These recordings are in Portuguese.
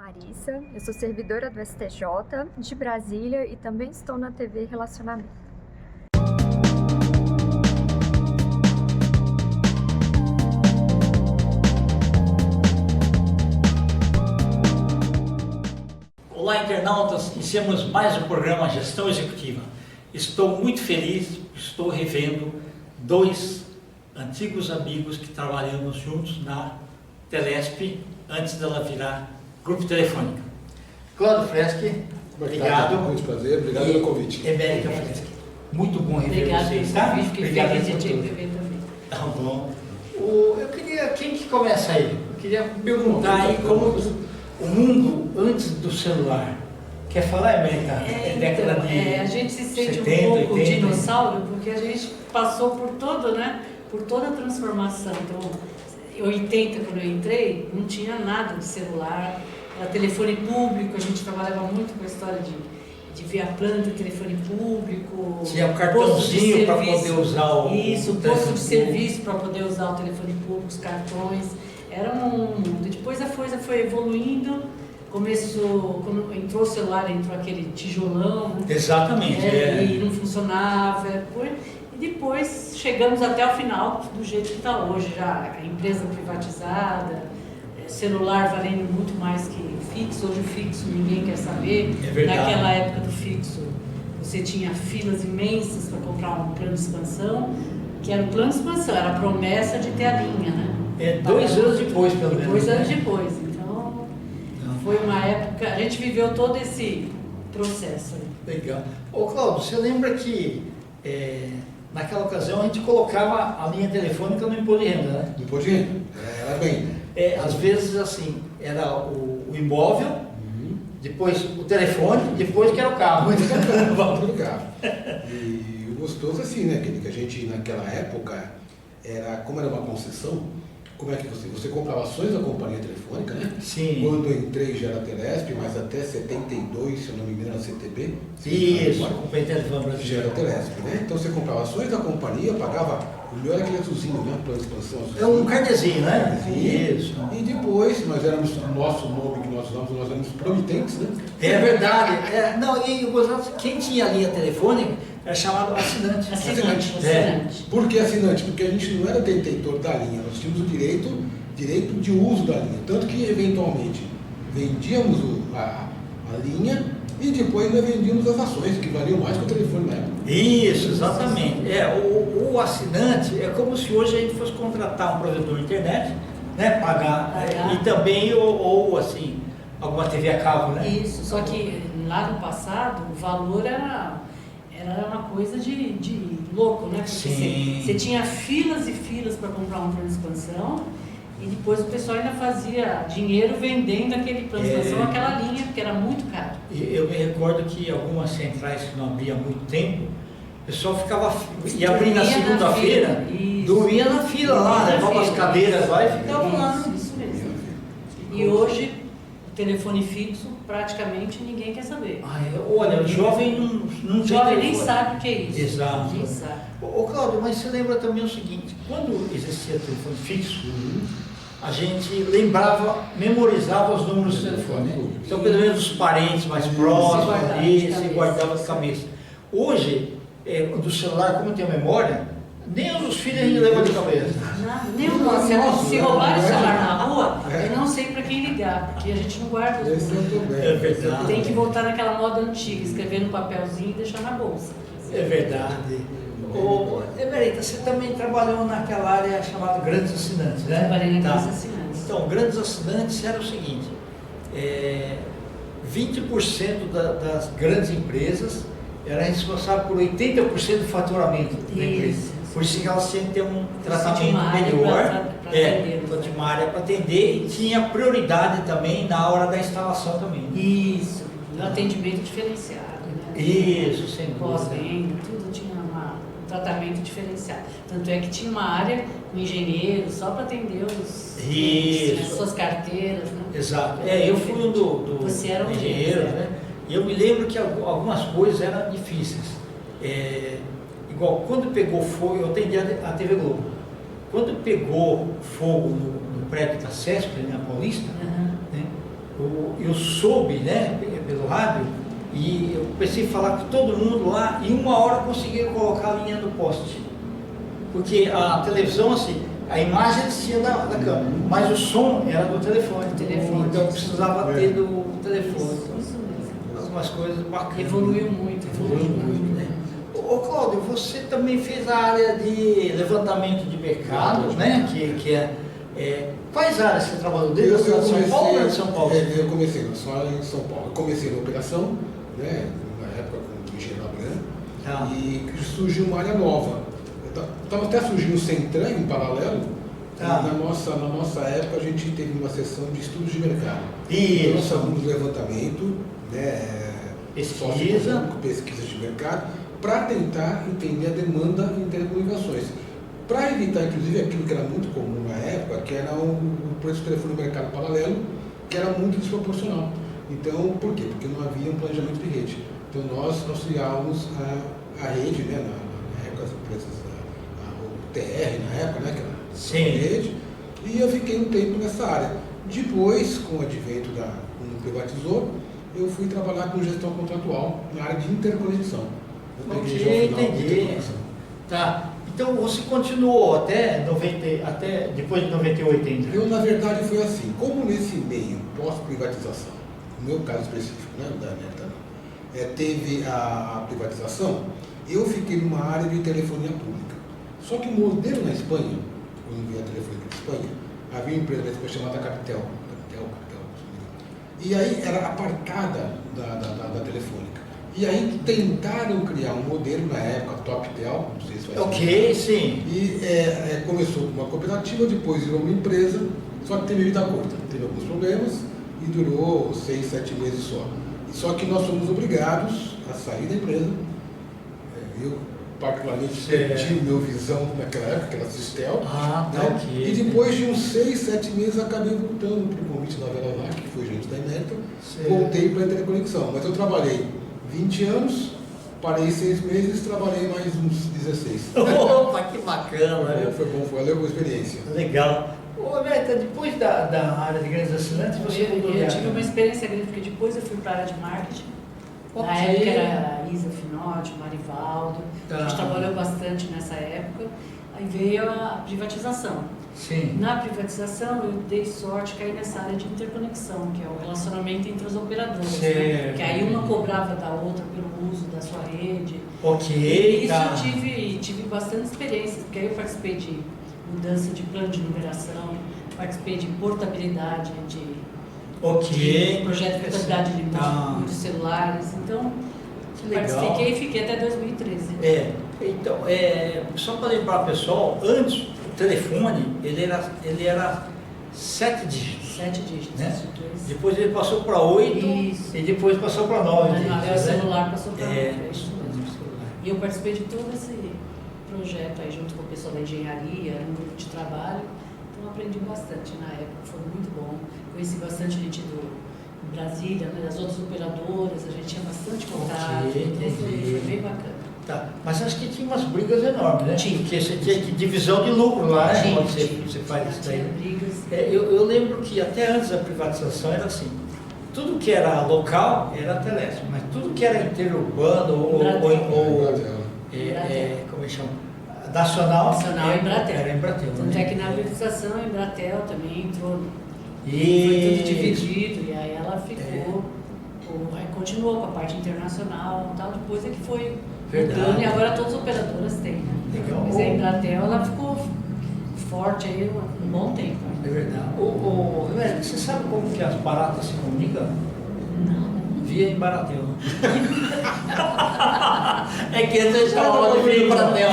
Larissa, eu sou servidora do STJ de Brasília e também estou na TV Relacionamento. Olá, internautas! Iniciamos mais um programa Gestão Executiva. Estou muito feliz, estou revendo dois antigos amigos que trabalhamos juntos na Telesp antes dela virar Grupo Telefônica. Cláudio Freschi, obrigado. Muito prazer, obrigado pelo convite. Emérica Freschi, muito bom rever vocês, tá? Obrigado pelo convite. Tá bom. Eu queria, quem que começa aí? Eu queria perguntar aí como o mundo antes do celular. Quer falar, Emérica? A gente se sente 70, um pouco 80, dinossauro, porque a gente passou por todo, por toda a transformação. Então, em 80, quando eu entrei, não tinha nada de celular, era telefone público, a gente trabalhava muito com a história de via planta, telefone público. Tinha um cartãozinho para poder usar o Isso, posto telefone de serviço para poder usar o telefone público, os cartões. Era um mundo. Depois a coisa foi evoluindo. Começou, quando entrou o celular, entrou aquele tijolão, né? Exatamente. E não funcionava. E depois chegamos até o final, do jeito que está hoje, já a empresa privatizada, celular valendo muito mais que fixo. Hoje o fixo ninguém quer saber. É verdade. Naquela época do fixo, você tinha filas imensas para comprar um plano de expansão, que era o plano de expansão, era a promessa de ter a linha, né? 2 anos depois, pelo menos. 2 anos depois. Então, foi uma época, a gente viveu todo esse processo. Legal. Ô, Cláudio, você lembra que naquela ocasião a gente colocava a linha telefônica no imposto de renda, né? Imposto de renda, era bem. Às vezes, assim, era o imóvel, depois o telefone, depois que era o carro. Tudo carro. E o gostoso assim, né? Que a gente, naquela época, como era uma concessão, como é que você comprava ações da companhia telefônica, né? Sim. Quando eu entrei já era Telesp, mas até 72, se eu não me engano, era CTB. Isso, a companhia telefônica Já era Telesp, né? Então você comprava ações da companhia, pagava, o meu era aquele azulzinho, né? Plano de expansão azulzinho. É um cardezinho, né? Isso. E depois, nós éramos, o nosso nome que nós usamos, nós éramos promitentes, né? É verdade. E o gozado, quem tinha linha telefônica era chamado assinante. Assinante. Por que assinante? Porque a gente não era detentor da linha, nós tínhamos o direito de uso da linha. Tanto que, eventualmente, vendíamos a linha e depois nós vendíamos as ações, que valiam mais que o telefone na época. Isso, exatamente. O assinante é como se hoje a gente fosse contratar um provedor de internet, né? Pagar. E também, ou assim, alguma TV a cabo, né? Isso, só que lá no passado o valor era uma coisa de louco, né? Porque Sim. você tinha filas e filas para comprar um plano de expansão e depois o pessoal ainda fazia dinheiro vendendo aquele plano de expansão, aquela linha, porque era muito caro. Eu me recordo que algumas centrais que não abriam há muito tempo, o pessoal ia abrir na segunda-feira, dormia na fila lá, levava as cadeiras lá e ficava lá. Isso mesmo. E hoje, o telefone fixo, praticamente ninguém quer saber. Olha, o jovem não O jovem nem telefone. sabe o que é isso. Exato. Nem sabe. Ô Cláudio, mas você lembra também o seguinte, quando existia telefone fixo, a gente memorizava os números do telefone, né? Então pelo menos os parentes mais próximos, se guardava de cabeça. Hoje, do celular, como tem a memória, nem os filhos a gente leva de cabeça. Nem o nosso. Se roubar o celular na rua, eu não sei para quem ligar, porque a gente não guarda os números. É verdade. Tem que voltar naquela moda antiga, escrever no papelzinho e deixar na bolsa. É verdade. Emerita, você também trabalhou naquela área chamada grandes assinantes, né? Trabalhei na grandes assinantes. Então, grandes assinantes era o seguinte, 20% das grandes empresas era responsável por 80% do faturamento da empresa. Por isso que elas tinham que ter um tratamento melhor, tinha uma área para atender e tinha prioridade também na hora da instalação também. Isso, um atendimento diferenciado, né? Isso, sem dúvida. Pós-venda, tudo tinha um tratamento diferenciado. Tanto é que tinha uma área com engenheiros só para atender as suas carteiras, né? Exato. Eu fui um Você era um engenheiro, né? E eu me lembro que algumas coisas eram difíceis. Igual quando pegou fogo, eu atendi a TV Globo. Quando pegou fogo no prédio da CESP, na Paulista, né? eu soube, né, pelo rádio, e eu comecei a falar com todo mundo lá, e 1 hora conseguiram colocar a linha do poste. Porque a televisão, assim, a imagem eles tinham da câmera, mas o som era do telefone. Então eu precisava ter do telefone. Isso mesmo. Algumas coisas bacanas. Evoluiu muito. Evoluiu muito, né? Ô Cláudio, você também fez a área de levantamento de mercado, né? Quais áreas você trabalhou? Desde a cidade de São Paulo ou de São Paulo? Eu comecei só em São Paulo. Eu comecei na operação, né? Na época com o engenheiro Abraham, e surgiu uma área nova. Estava até surgindo o Centran em paralelo. Na nossa época a gente teve uma sessão de estudos de mercado. Isso. Nós fazíamos levantamento, né? Pesquisa de mercado, para tentar entender a demanda em telecomunicações. Para evitar, inclusive, aquilo que era muito comum na época, que era o preço do telefone mercado paralelo, que era muito desproporcional. Então, por quê? Porque não havia um planejamento de rede. Então, nós criávamos a rede, né, na época, as empresas, o TR, na época, né, que era a rede, e eu fiquei um tempo nessa área. Depois, com o advento quando privatizou, eu fui trabalhar com gestão contratual na área de interconexão. Entendi. Tá. Então você continuou até depois de 98 ainda? Eu, na verdade, foi assim. Como nesse meio pós-privatização, no meu caso específico, né, da Neta, teve a privatização, eu fiquei numa área de telefonia pública. Só que o modelo na Espanha, quando eu vi a telefonia na Espanha, havia uma empresa chamada Capitel. E aí era apartada da telefônica. E aí tentaram criar um modelo na época, TopTel, não sei se vai ser. Sim. E começou com uma cooperativa, depois virou uma empresa, só que teve vida curta. Teve alguns problemas e durou 6, 7 meses só. Só que nós somos obrigados a sair da empresa. Eu, particularmente, perdi meu visão naquela época, que era Sistel. E depois de uns 6, 7 meses, acabei voltando para o convite da Vera Lac, que foi gente da Enética, voltei para a teleconexão. Mas eu trabalhei 20 anos, parei 6 meses, trabalhei mais uns 16. Opa, que bacana! Foi bom, foi uma boa experiência. Legal. Ô, Berta, depois da área de grandes assinantes, você eu tive uma experiência grande, porque depois eu fui para a área de marketing. Na época era a Isa Finotti, o Marivaldo. A gente trabalhou bastante nessa época. Aí veio a privatização. Sim. Na privatização, eu dei sorte de cair nessa área de interconexão, que é o relacionamento entre as operadoras. Né? Que aí uma cobrava da outra pelo uso da sua rede. E isso eu tive bastante experiência, porque aí eu participei de mudança de plano de numeração, participei de portabilidade de projeto de portabilidade de números celulares. Então, participei e fiquei até 2013. Então, só para lembrar pessoal, antes o telefone ele era 7 dígitos. 7 dígitos, né? Depois ele passou para 8 e depois passou para 9 dígitos. O celular passou para 9. E eu participei de todo esse projeto aí junto com o pessoal da engenharia, era um grupo de trabalho. Então aprendi bastante na época, foi muito bom. Conheci bastante gente do Brasília, né, das outras operadoras, a gente tinha bastante contato, então foi bem bacana. Tá. Mas acho que tinha umas brigas enormes, né? Tinha. Porque você tinha que divisão de lucro lá, né? Quando você faz isso daí. Eu lembro que até antes da privatização era assim, tudo que era local era Telesp, mas tudo que era interurbano ou como é que chama? Nacional era Embratel. Tanto é que na privatização a Embratel também entrou, foi tudo dividido, e aí ela ficou, continuou com a parte internacional e tal, depois é que foi mudando, e agora todas as operadoras têm, né? Legal. Mas a Embratel, ela ficou forte aí um bom tempo. É verdade. Você sabe como que as baratas se comunicam? Não. Via Embaratel. É que você chama de via Embaratel.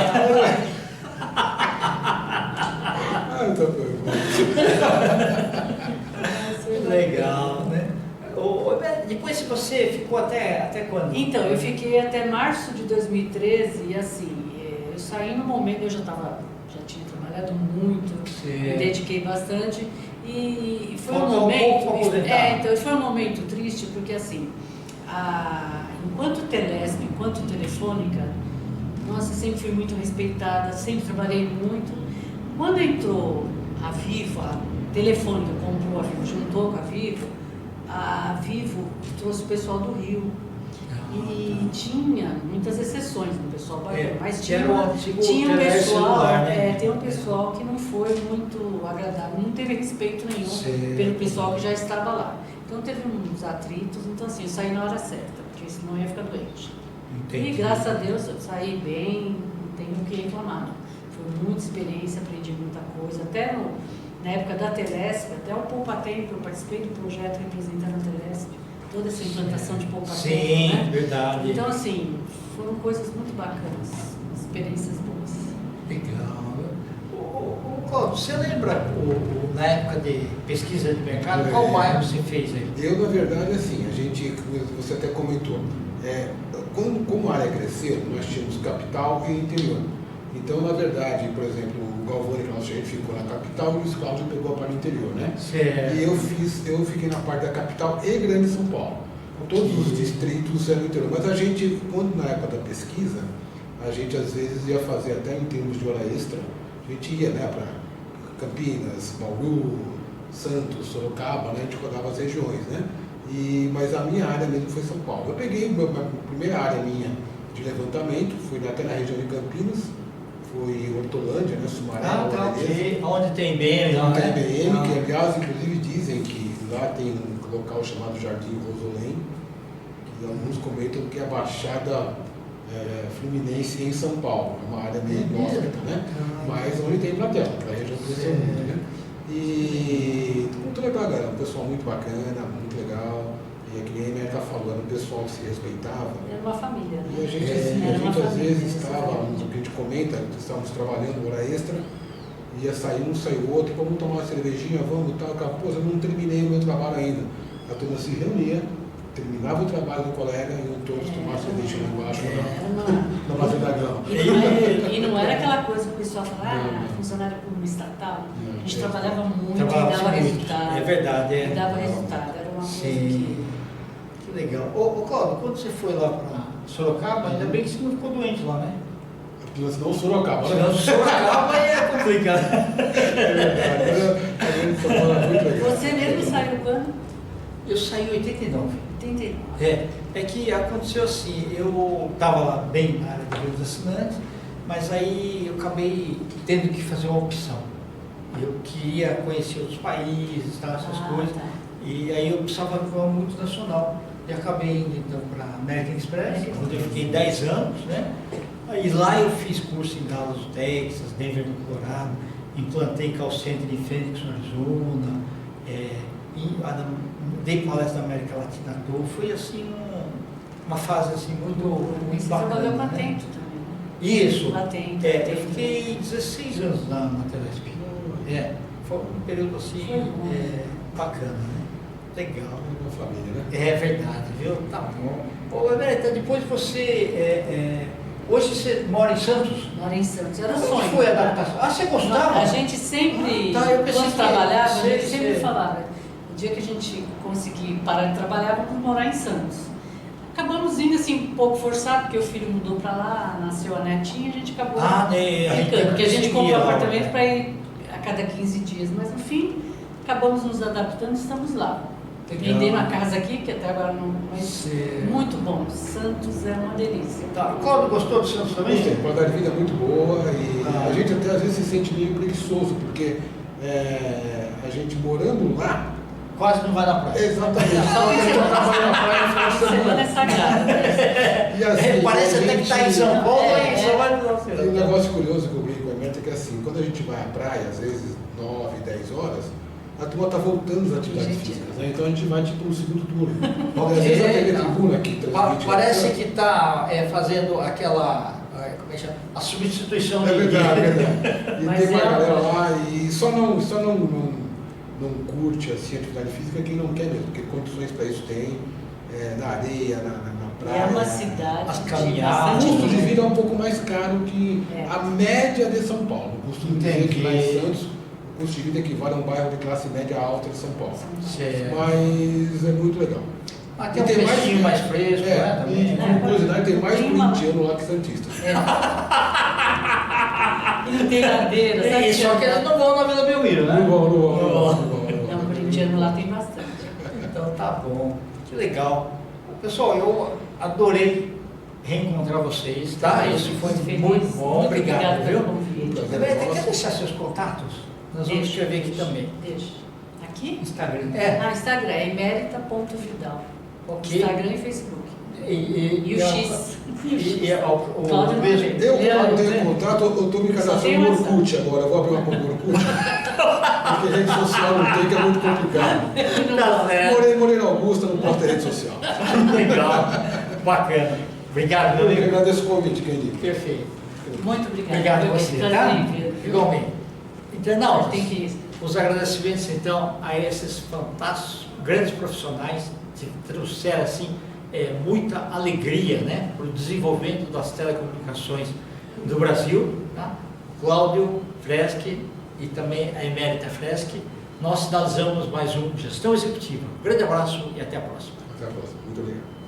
Legal, né? Depois você ficou até quando? Então, eu fiquei até março de 2013 e assim, eu saí no momento, eu já tinha trabalhado muito, me dediquei bastante e foi um momento, então foi um momento triste porque assim, enquanto Telesp, enquanto Telefônica, nossa, eu sempre fui muito respeitada, sempre trabalhei muito. Quando entrou a Vivo, a Telefônica comprou a Vivo, juntou com a Vivo, a Vivo trouxe o pessoal do Rio. E tinha muitas exceções no pessoal baiano, mas tinha um pessoal, né? tem um pessoal que não foi muito agradável, não teve respeito nenhum pelo pessoal que já estava lá. Então teve uns atritos, então assim, eu saí na hora certa, porque senão eu ia ficar doente. Entendi. E graças a Deus eu saí bem, não tenho o que reclamar. Foi muita experiência, aprendi muita coisa, até na época da Telesp, até o Poupa Tempo, eu participei do projeto representando a Telesp. Toda essa implantação de poupa tempo, né? Verdade. Então, assim, foram coisas muito bacanas, experiências boas. Legal. Cláudio, você lembra na época de pesquisa de mercado, qual bairro você fez aí? Eu, na verdade, assim, você até comentou, como a área cresceu, nós tínhamos capital e interior. Então, na verdade, por exemplo, o Galvani, que nosso chefe, ficou na capital e o Luiz Cláudio pegou a parte do interior, né? Certo. E eu fiquei na parte da capital e Grande São Paulo. Todos os distritos eram interior. Mas a gente, quando na época da pesquisa, a gente às vezes ia fazer até em termos de hora extra, a gente ia, né, para Campinas, Bauru, Santos, Sorocaba, né? A gente rodava as regiões, né? Mas a minha área mesmo foi São Paulo. Eu peguei a primeira área minha de levantamento, fui até na região de Campinas, foi Hortolândia, né, Sumaré, onde tem IBM, onde tem IBM, que aliás, inclusive dizem que lá tem um local chamado Jardim Rosolém, que alguns comentam que é a Baixada Fluminense em São Paulo, é uma área meio inóspita, né? Mas onde tem Platela, que a região cresceu muito, né? E muito legal, galera, um pessoal muito bacana, muito legal. E é que nem a América falou, era um pessoal que se respeitava. Era uma família, né? E a gente, às vezes estava, o que a gente comenta, estávamos trabalhando hora extra, ia sair um, saiu outro, vamos tomar uma cervejinha, vamos e tal, pô, eu não terminei o meu trabalho ainda. A turma se reunia, terminava o trabalho do colega e iam todos tomar cervejinha lá embaixo na base da grama. E não era aquela coisa que o pessoal falava, funcionário público estatal. A gente trabalhava muito e dava resultado. É verdade, E dava resultado, era uma coisa que... Que legal. Ô Cláudio, quando você foi lá para Sorocaba, ainda bem que você não ficou doente lá, né? Senão Sorocaba, né? Senão Sorocaba é complicado. Você mesmo saiu quando? Eu saí em 89. 89. É que aconteceu assim, eu estava bem na área de livros assinantes, mas aí eu acabei tendo que fazer uma opção. Eu queria conhecer outros países, tá, essas coisas, Tá. e aí eu precisava de uma multinacional. E acabei indo então para a American Express, onde eu fiquei 10 anos, né? Aí lá eu fiz curso em Dallas, Texas, Denver, no Colorado, implantei call center em Phoenix, no Arizona, dei palestra na América Latina toda. Foi assim uma fase assim muito Você bacana. trabalhou com né? Atento também, né? Isso. Atento. Eu fiquei 16 anos na Telesp. Foi um período assim bacana, né? Legal. Uma família, né? É verdade, viu? Tá bom. Ô, Emerita, depois você. Hoje você mora em Santos? Mora em Santos. Era um Como sonho. foi a adaptação? Ah, você gostava? A gente sempre, Eu pensei quando que- trabalhava, a sei, gente sempre sei. falava, o dia que a gente conseguir parar de trabalhar, vamos morar em Santos. Acabamos indo assim um pouco forçado, porque o filho mudou para lá, nasceu a netinha, a gente acabou ficando, porque a gente comprou um apartamento para ir a cada 15 dias, mas no fim acabamos nos adaptando e estamos lá. Vendendo a casa aqui, que até agora não. Mas muito bom. Santos é uma delícia. Tá. Cláudio, gostou do Santos também? Gostei, qualidade de vida muito boa e a gente até às vezes se sente meio preguiçoso, porque a gente morando lá, Quase não vai na praia. exatamente, só que você trabalha na praia no final de Semana é semana. sagrada. E assim, Parece a até que está em São Paulo e só vai no E um negócio curioso que eu brinco com a Meta é que assim, quando a gente vai à praia, às vezes 9, 10 horas, a turma está voltando às atividades físicas, né? Então a gente vai tipo no segundo turno. Às vezes a TV Tribuna aqui transmite. Parece que está fazendo aquela. Como é que chama? A substituição É verdade, é verdade. E Mas tem uma é galera lá e só não curte assim, a atividade física quem não quer mesmo, porque condições para isso tem, na areia, na praia. É uma cidade as de caminhadas. O bastante custo de vida. vida é um pouco mais caro que a média de São Paulo. O custo de vida que lá em Santos, o custo de vida equivale a um bairro de classe média alta de São Paulo. Mas é muito legal. Tem um peixinho mais fresco, né? Também. E como curiosidade, tem mais Tem uma- corintiano lá que santista. E não tem ladeira, sabe? Só que eles não vão na Vila Belmiro, né? Não vão. Não, corintiano lá tem bastante. Então tá Tá bom, que legal. Pessoal, eu adorei reencontrar vocês, tá? Isso foi muito bom, obrigado, viu? Você quer deixar seus contatos? Nós vamos escrever aqui também. Deixa. Aqui? Instagram. Instagram é emerita.vidal. Ok. Instagram e Facebook. E o X. o mesmo. Eu não tenho contato, eu estou me cadastrando no Orkut agora. Eu vou abrir uma conta no Orkut. Porque rede social não tem, que é muito complicado. Tá certo. Morei na Augusta, não posso ter rede social. Legal, bacana. Obrigado, meu Eu amigo. agradeço o convite, Kendi. Perfeito. Muito obrigada. Obrigado a Foi você, um tá? prazer, Pedro. Igualmente. Internautas, Tem que ir. os agradecimentos então a esses fantásticos, grandes profissionais que trouxeram assim muita alegria, né, para o desenvolvimento das telecomunicações do Brasil, tá? Cláudio Freschi e também a Emérita Freschi. Nós finalizamos mais um Gestão Executiva. Um grande abraço e até a próxima. Até a próxima. Muito obrigado.